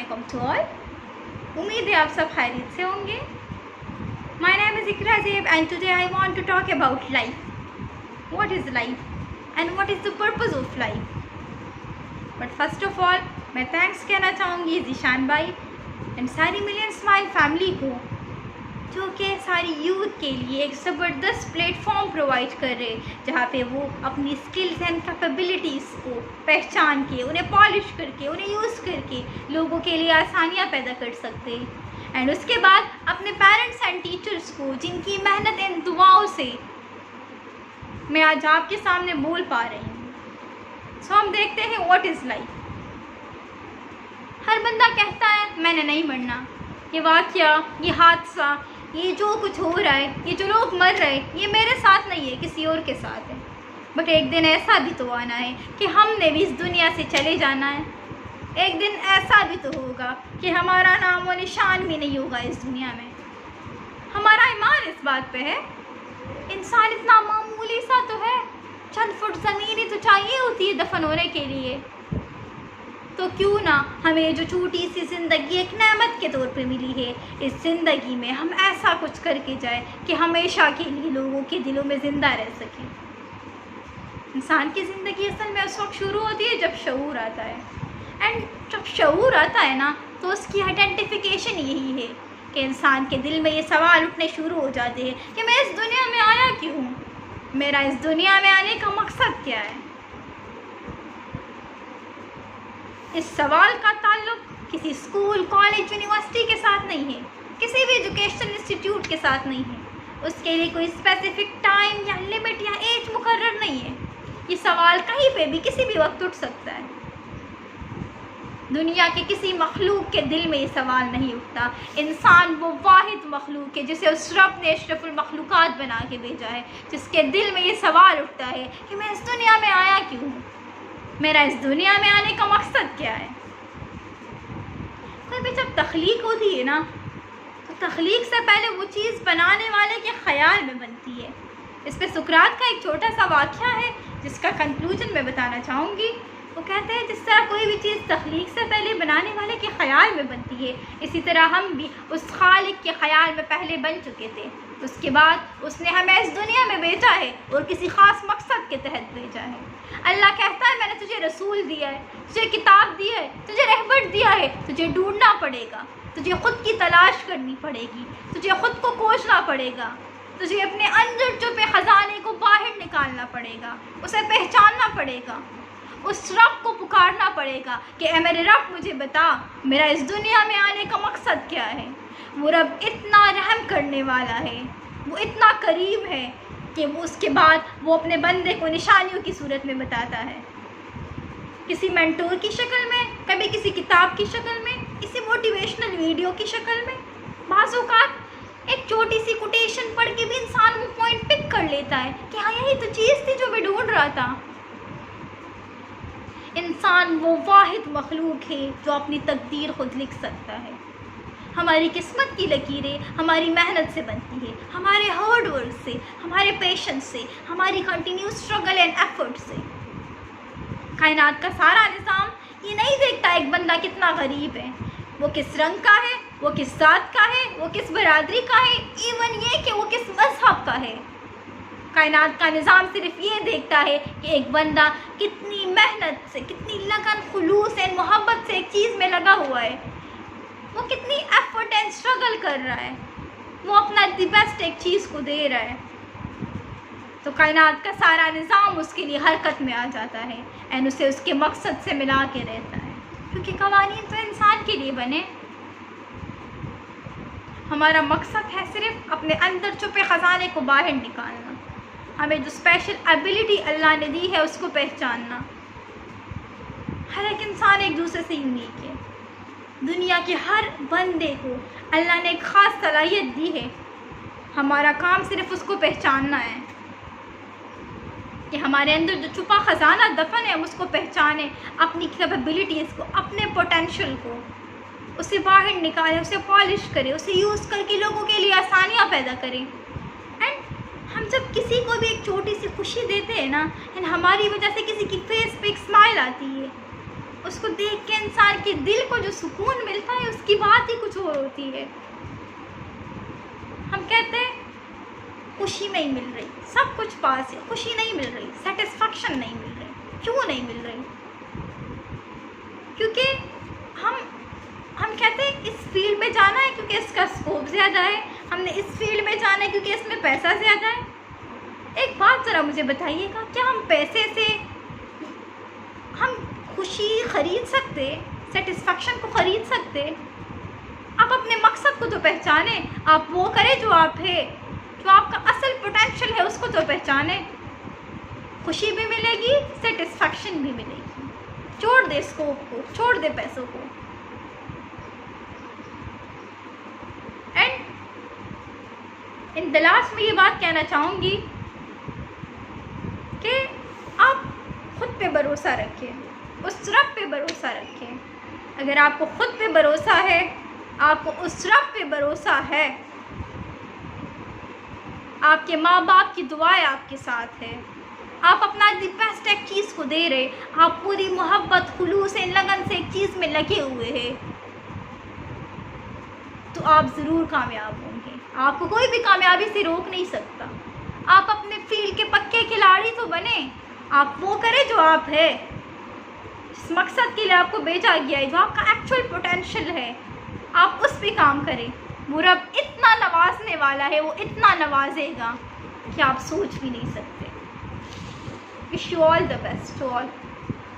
Welcome to all. उम्मीद है आप सब खैरियत से होंगे। My name is Iqra Zeb and today I want to talk about life. What is life and what is the purpose of life. But first of all मैं thanks कहना चाहूँगी ज़ीशान भाई एंड सारी मिलियन स्माइल फैमिली को, जो कि सारी यूथ के लिए एक ज़बरदस्त प्लेटफॉर्म प्रोवाइड कर रहे, जहाँ पे वो अपनी स्किल्स एंड कैपेबिलिटीज़ को पहचान के, उन्हें पॉलिश करके, उन्हें यूज़ करके लोगों के लिए आसानियाँ पैदा कर सकते हैं। एंड उसके बाद अपने पेरेंट्स एंड टीचर्स को, जिनकी मेहनत एंड दुआओं से मैं आज आपके सामने बोल पा रही हूँ। सो हम देखते हैं व्हाट इज़ लाइफ। हर बंदा कहता है मैंने नहीं मरना, ये वाक़या, ये हादसा, ये जो कुछ हो रहा है, ये जो लोग मर रहे हैं, ये मेरे साथ नहीं है, किसी और के साथ है। बट एक दिन ऐसा भी तो आना है कि हमने भी इस दुनिया से चले जाना है। एक दिन ऐसा भी तो होगा कि हमारा नाम और निशान भी नहीं होगा इस दुनिया में। हमारा ईमान इस बात पे है, इंसान इतना मामूली सा तो है, चंद फुट ज़मीन ही तो चाहिए होती है दफन होने के लिए। तो क्यों ना हमें जो छोटी सी ज़िंदगी एक नेमत के तौर पे मिली है, इस ज़िंदगी में हम ऐसा कुछ करके जाए कि हमेशा के लिए लोगों के दिलों में ज़िंदा रह सके। इंसान की ज़िंदगी असल में उस वक्त शुरू होती है जब शऊर आता है। एंड जब शऊर आता है ना, तो उसकी आइडेंटिफिकेशन यही है कि इंसान के दिल में ये सवाल उठने शुरू हो जाते हैं कि मैं इस दुनिया में आया क्यों हूँ, मेरा इस दुनिया में आने का मकसद क्या है। इस सवाल का ताल्लुक किसी स्कूल, कॉलेज, यूनिवर्सिटी के साथ नहीं है, किसी भी एजुकेशनल इंस्टीट्यूट के साथ नहीं है। उसके लिए कोई स्पेसिफिक टाइम या लिमिट या एज मुकर्रर नहीं है। ये सवाल कहीं पे भी किसी भी वक्त उठ सकता है। दुनिया के किसी मखलूक के दिल में ये सवाल नहीं उठता। इंसान वो वाहिद मखलूक है जिसे उस रब ने अशरफुल मखलूकात बना के भेजा है, जिसके दिल में ये सवाल उठता है कि मैं इस दुनिया में आया क्यों हूँ, मेरा इस दुनिया में आने का मकसद क्या है। कोई भी जब तख्लीक होती है ना, तो तख्लीक से पहले वो चीज़ बनाने वाले के ख़याल में बनती है। इस पे सुकरात का एक छोटा सा वाक़या है जिसका कंक्लूजन मैं बताना चाहूँगी। वो कहते हैं जिस तरह कोई भी चीज़ तख्लीक से पहले बनाने वाले के ख़याल में बनती है, इसी तरह हम भी उस खालिक के ख़याल में पहले बन चुके थे। उसके बाद उसने हमें इस दुनिया में भेजा है और किसी ख़ास मकसद के तहत भेजा है। अल्लाह कहता है मैंने तुझे रसूल दिया है, तुझे किताब दी है, तुझे रहबर दिया है, तुझे ढूंढना पड़ेगा, तुझे ख़ुद की तलाश करनी पड़ेगी, तुझे ख़ुद को खोजना पड़ेगा, तुझे अपने अंदर छुपे ख़जाने को बाहर निकालना पड़ेगा, उसे पहचानना पड़ेगा, उस रब को पुकारना पड़ेगा कि ए मेरे रब मुझे बता मेरा इस दुनिया में आने का मकसद क्या है। वो रब इतना रहम करने वाला है, वो इतना करीम है कि वो उसके बाद वो अपने बंदे को निशानियों की सूरत में बताता है, किसी मेंटोर की शक्ल में, कभी किसी किताब की शक्ल में, किसी मोटिवेशनल वीडियो की शक्ल में। बाज़ औक़ात एक छोटी सी कोटेशन पढ़ के भी इंसान वो पॉइंट पिक कर लेता है कि हाँ यही तो चीज़ थी जो मैं ढूंढ रहा था। इंसान वो वाहिद मखलूक है जो अपनी तकदीर खुद लिख सकता है। हमारी किस्मत की लकीरें हमारी मेहनत से बनती है, हमारे हार्ड वर्क से, हमारे पेशेंस से, हमारी कंटिन्यूस स्ट्रगल एंड एफर्ट से। कायनात का सारा निज़ाम ये नहीं देखता एक बंदा कितना गरीब है, वो किस रंग का है, वो किस जात का है, वो किस बरादरी का है, इवन ये कि वो किस मज़हब का है। कायनात का निज़ाम सिर्फ ये देखता है कि एक बंदा कितनी मेहनत से, कितनी लगन, खुलूस एंड मोहब्बत से एक चीज़ में लगा हुआ है, वो कितनी एफर्ट एंड स्ट्रगल कर रहा है, वो अपना दी बेस्ट एक चीज़ को दे रहा है। तो कायनात का सारा निज़ाम उसके लिए हरकत में आ जाता है एंड उसे उसके मकसद से मिला के रहता है, क्योंकि कवानीन तो इंसान के लिए बने। हमारा मकसद है सिर्फ अपने अंदर छुपे ख़जाने को बाहर निकालना, हमें जो स्पेशल एबिलिटी अल्लाह ने दी है उसको पहचानना। हर एक इंसान एक दूसरे से यूनिक है। दुनिया के हर बंदे को अल्लाह ने एक ख़ास सलाहियत दी है। हमारा काम सिर्फ उसको पहचानना है कि हमारे अंदर जो छुपा ख़जाना दफन है हम उसको पहचानें, अपनी कैपेबिलिटीज़ को, अपने पोटेंशियल को, उसे बाहर निकालें, उसे पॉलिश करें, उसे यूज़ करके लोगों के लिए आसानियाँ पैदा करें। एंड हम जब किसी को भी एक छोटी सी खुशी देते हैं ना, एंड हमारी वजह से किसी की फेस पे एक स्माइल आती है, उसको देख के इंसान के दिल को जो सुकून मिलता है उसकी बात ही कुछ और होती है। हम कहते हैं खुशी नहीं मिल रही, सब कुछ पास है, खुशी नहीं मिल रही, सेटिस्फेक्शन नहीं मिल रही। क्यों नहीं मिल रही? क्योंकि हम कहते हैं इस फील्ड में जाना है क्योंकि इसका स्कोप ज़्यादा है, हमने इस फील्ड में जाना है क्योंकि इसमें पैसा ज़्यादा है। एक बात ज़रा मुझे बताइएगा, क्या हम पैसे से हम खुशी ख़रीद सकते, सेटिस्फेक्शन को ख़रीद सकते? आप अपने मकसद को तो पहचाने, आप वो करें जो आप है, जो आपका असल पोटेंशियल है उसको तो पहचाने। खुशी भी मिलेगी, सेटिस्फेक्शन भी मिलेगी। छोड़ दे स्कोप को, छोड़ दे पैसों को। एंड इन द लास्ट में ये बात कहना चाहूँगी कि आप खुद पे भरोसा रखें, उस रब पे भरोसा रखें। अगर आपको खुद पे भरोसा है, आपको उस रब पे भरोसा है, आपके माँ बाप की दुआएं आपके साथ है, आप अपना दी बेस्ट एक चीज़ को दे रहे, आप पूरी मोहब्बत खुलूस से लगन से एक चीज़ में लगे हुए हैं, तो आप ज़रूर कामयाब होंगे। आपको कोई भी कामयाबी से रोक नहीं सकता। आप अपने फील्ड के पक्के खिलाड़ी तो बने, आप वो करें जो आप है, जिस मकसद के लिए आपको भेजा गया है, जो आपका एक्चुअल पोटेंशियल है, आप उस पे काम करें। वो रब इतना नवाजने वाला है, वो इतना नवाजेगा कि आप सोच भी नहीं सकते। Wish you all the best to all.